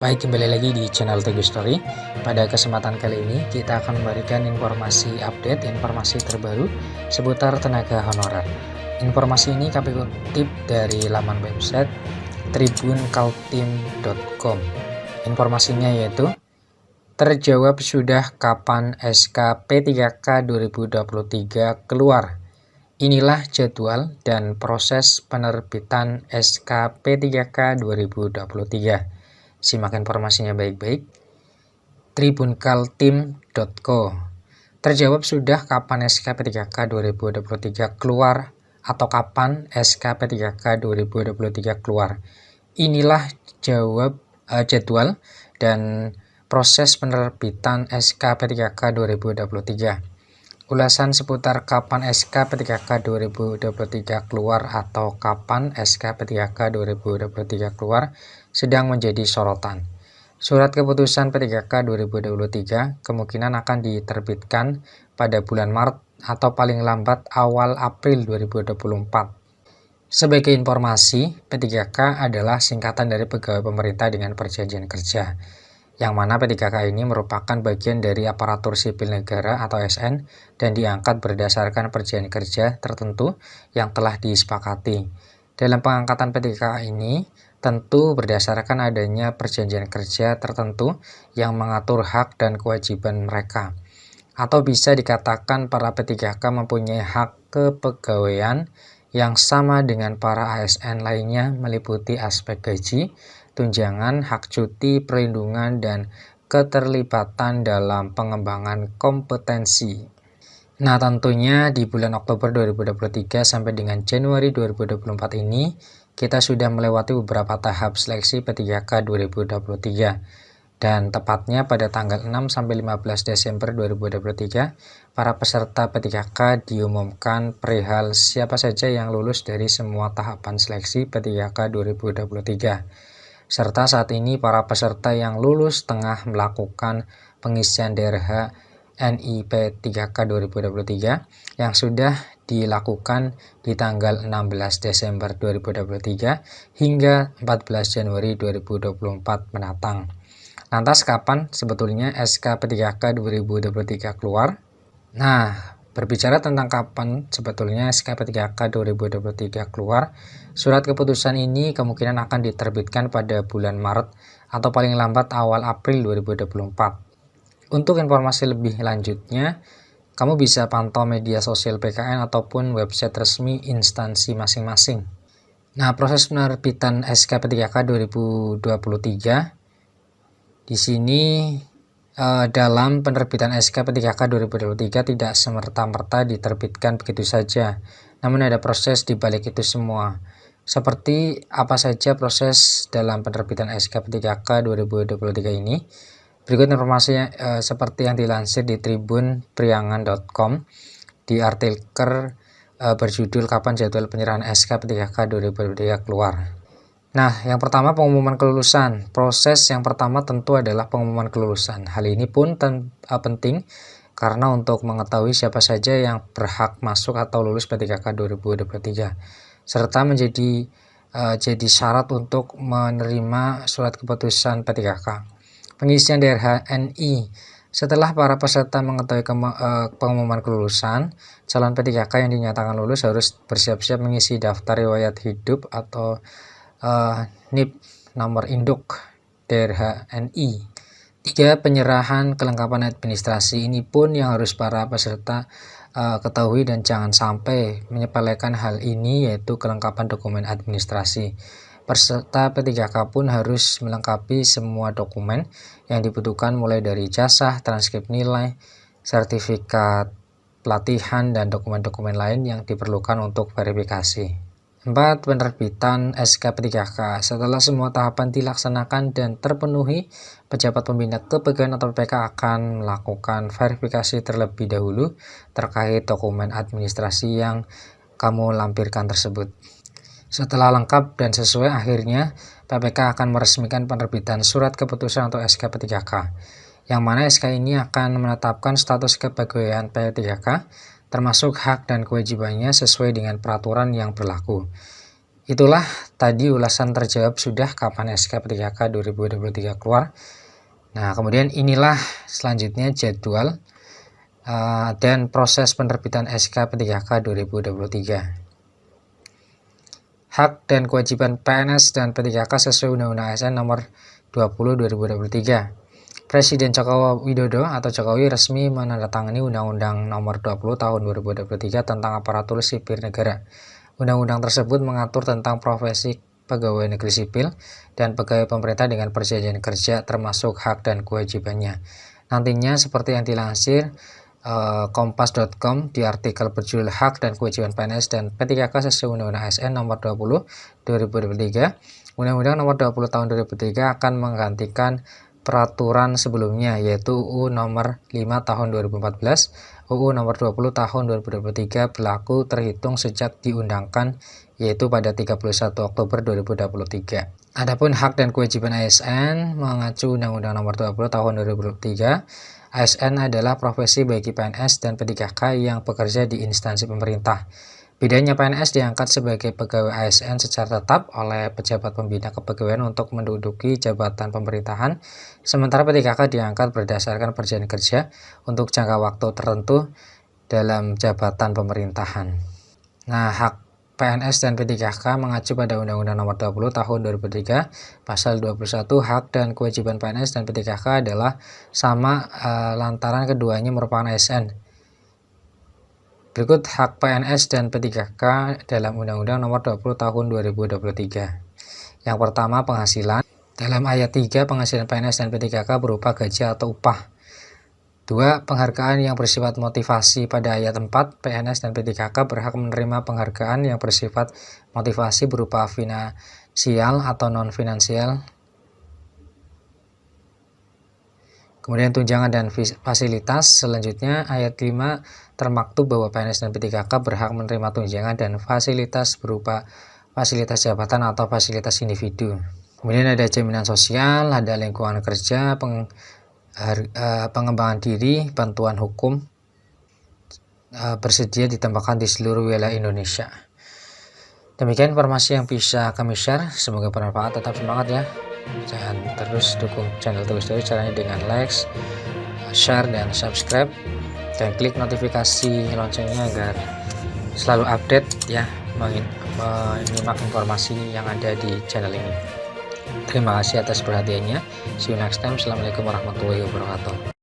Baik, kembali lagi di channel Teguh Story. Pada kesempatan kali ini kita akan memberikan informasi update, informasi terbaru seputar tenaga honorer. Informasi ini kami kutip dari laman website tribunkaltim.com. Informasinya yaitu, terjawab sudah kapan SK P3K 2023 keluar. Inilah jadwal dan proses penerbitan SK P3K 2023. Simak informasinya baik-baik. tribunkaltim.co. Terjawab sudah kapan SK P3K 2023 keluar atau kapan SK P3K 2023 keluar. Inilah jadwal dan proses penerbitan SK P3K 2023. Ulasan seputar kapan SK P3K 2023 keluar atau kapan SK P3K 2023 keluar sedang menjadi sorotan. Surat keputusan P3K 2023 kemungkinan akan diterbitkan pada bulan Maret atau paling lambat awal April 2024. Sebagai informasi, P3K adalah singkatan dari Pegawai Pemerintah dengan Perjanjian Kerja, yang mana P3K ini merupakan bagian dari aparatur sipil negara atau ASN dan diangkat berdasarkan perjanjian kerja tertentu yang telah disepakati. Dalam pengangkatan P3K ini tentu berdasarkan adanya perjanjian kerja tertentu yang mengatur hak dan kewajiban mereka. Atau bisa dikatakan para P3K mempunyai hak kepegawaian yang sama dengan para ASN lainnya, meliputi aspek gaji, tunjangan, hak cuti, perlindungan, dan keterlibatan dalam pengembangan kompetensi. Nah, tentunya di bulan Oktober 2023 sampai dengan Januari 2024 ini, kita sudah melewati beberapa tahap seleksi P3K 2023. Dan tepatnya pada tanggal 6 sampai 15 Desember 2023, para peserta P3K diumumkan perihal siapa saja yang lulus dari semua tahapan seleksi P3K 2023. Serta saat ini para peserta yang lulus tengah melakukan pengisian DRH NIP 3K 2023 yang sudah dilakukan di tanggal 16 Desember 2023 hingga 14 Januari 2024 mendatang. Lantas kapan sebetulnya SK P3K 2023 keluar? Nah, berbicara tentang kapan sebetulnya SK P3K 2023 keluar, surat keputusan ini kemungkinan akan diterbitkan pada bulan Maret atau paling lambat awal April 2024. Untuk informasi lebih lanjutnya, kamu bisa pantau media sosial PKN ataupun website resmi instansi masing-masing. Nah, proses penerbitan SK P3K 2023 di sini dalam penerbitan SK P3K 2023 tidak semerta-merta diterbitkan begitu saja, namun ada proses di balik itu semua. Seperti apa saja proses dalam penerbitan SK P3K 2023 ini? Berikut informasinya seperti yang dilansir di tribunpriangan.com di artikel berjudul kapan jadwal penyerahan SK P3K 2023 keluar. Nah, yang pertama pengumuman kelulusan. Proses yang pertama tentu adalah pengumuman kelulusan. Hal ini pun penting karena untuk mengetahui siapa saja yang berhak masuk atau lulus P3K 2023 serta menjadi syarat untuk menerima surat keputusan P3K. Pengisian DRH NI. Setelah para peserta mengetahui pengumuman kelulusan, calon P3K yang dinyatakan lulus harus bersiap-siap mengisi daftar riwayat hidup atau NIP nomor induk DRH NI. 3. Penyerahan kelengkapan administrasi. Ini pun yang harus para peserta ketahui dan jangan sampai menyepelekan hal ini, yaitu kelengkapan dokumen administrasi. Peserta P3K pun harus melengkapi semua dokumen yang dibutuhkan mulai dari ijazah, transkrip nilai, sertifikat pelatihan, dan dokumen-dokumen lain yang diperlukan untuk verifikasi. 4. Penerbitan SK P3K. Setelah semua tahapan dilaksanakan dan terpenuhi, pejabat pembina kepegawaian atau PK akan melakukan verifikasi terlebih dahulu terkait dokumen administrasi yang kamu lampirkan tersebut. Setelah lengkap dan sesuai, akhirnya PPK akan meresmikan penerbitan surat keputusan atau SK P3K, yang mana SK ini akan menetapkan status kepegawaian P3K, termasuk hak dan kewajibannya sesuai dengan peraturan yang berlaku. Itulah tadi ulasan terjawab sudah kapan SK P3K 2023 keluar. Nah, kemudian inilah selanjutnya jadwal dan proses penerbitan SK P3K 2023. Hak dan kewajiban PNS dan P3K sesuai Undang-Undang ASN nomor 20 2023. Presiden Joko Widodo atau Jokowi resmi menandatangani Undang-Undang nomor 20 tahun 2023 tentang aparatur sipil negara. Undang-undang tersebut mengatur tentang profesi pegawai negeri sipil dan pegawai pemerintah dengan perjanjian kerja termasuk hak dan kewajibannya. Nantinya seperti yang dilansir kompas.com di artikel berjudul Hak dan Kewajiban PNS dan P3K sesuai Undang-Undang ASN nomor 20 2023. Undang-Undang nomor 20 tahun 2003 akan menggantikan peraturan sebelumnya yaitu UU nomor 5 tahun 2014, UU nomor 20 tahun 2023 berlaku terhitung sejak diundangkan yaitu pada 31 Oktober 2023. Adapun hak dan kewajiban ASN mengacu Undang-Undang nomor 20 tahun 2003. ASN adalah profesi bagi PNS dan P3K yang bekerja di instansi pemerintah. Bedanya PNS diangkat sebagai pegawai ASN secara tetap oleh pejabat pembina kepegawaian untuk menduduki jabatan pemerintahan, sementara P3K diangkat berdasarkan perjanjian kerja untuk jangka waktu tertentu dalam jabatan pemerintahan. Nah, hak PNS dan P3K mengacu pada Undang-Undang nomor 20 tahun 2003, pasal 21, hak dan kewajiban PNS dan P3K adalah sama lantaran keduanya merupakan ASN. Berikut hak PNS dan P3K dalam Undang-Undang nomor 20 tahun 2023. Yang pertama, penghasilan. Dalam ayat 3, penghasilan PNS dan P3K berupa gaji atau upah. 2. Penghargaan yang bersifat motivasi. Pada ayat 4, PNS dan P3K berhak menerima penghargaan yang bersifat motivasi berupa finansial atau non-finansial. Kemudian tunjangan dan fasilitas. Selanjutnya ayat 5 termaktub bahwa PNS dan P3K berhak menerima tunjangan dan fasilitas berupa fasilitas jabatan atau fasilitas individu. Kemudian ada jaminan sosial, ada lingkungan kerja, pengembangan diri, bantuan hukum bersedia ditambahkan di seluruh wilayah Indonesia. Demikian informasi yang bisa kami share, semoga bermanfaat. Tetap semangat ya, jangan terus dukung channel Tulis Story caranya dengan like, share, dan subscribe, dan klik notifikasi loncengnya agar selalu update ya, menyimak informasi yang ada di channel ini. Terima kasih atas perhatiannya. See you next time. Assalamualaikum warahmatullahi wabarakatuh.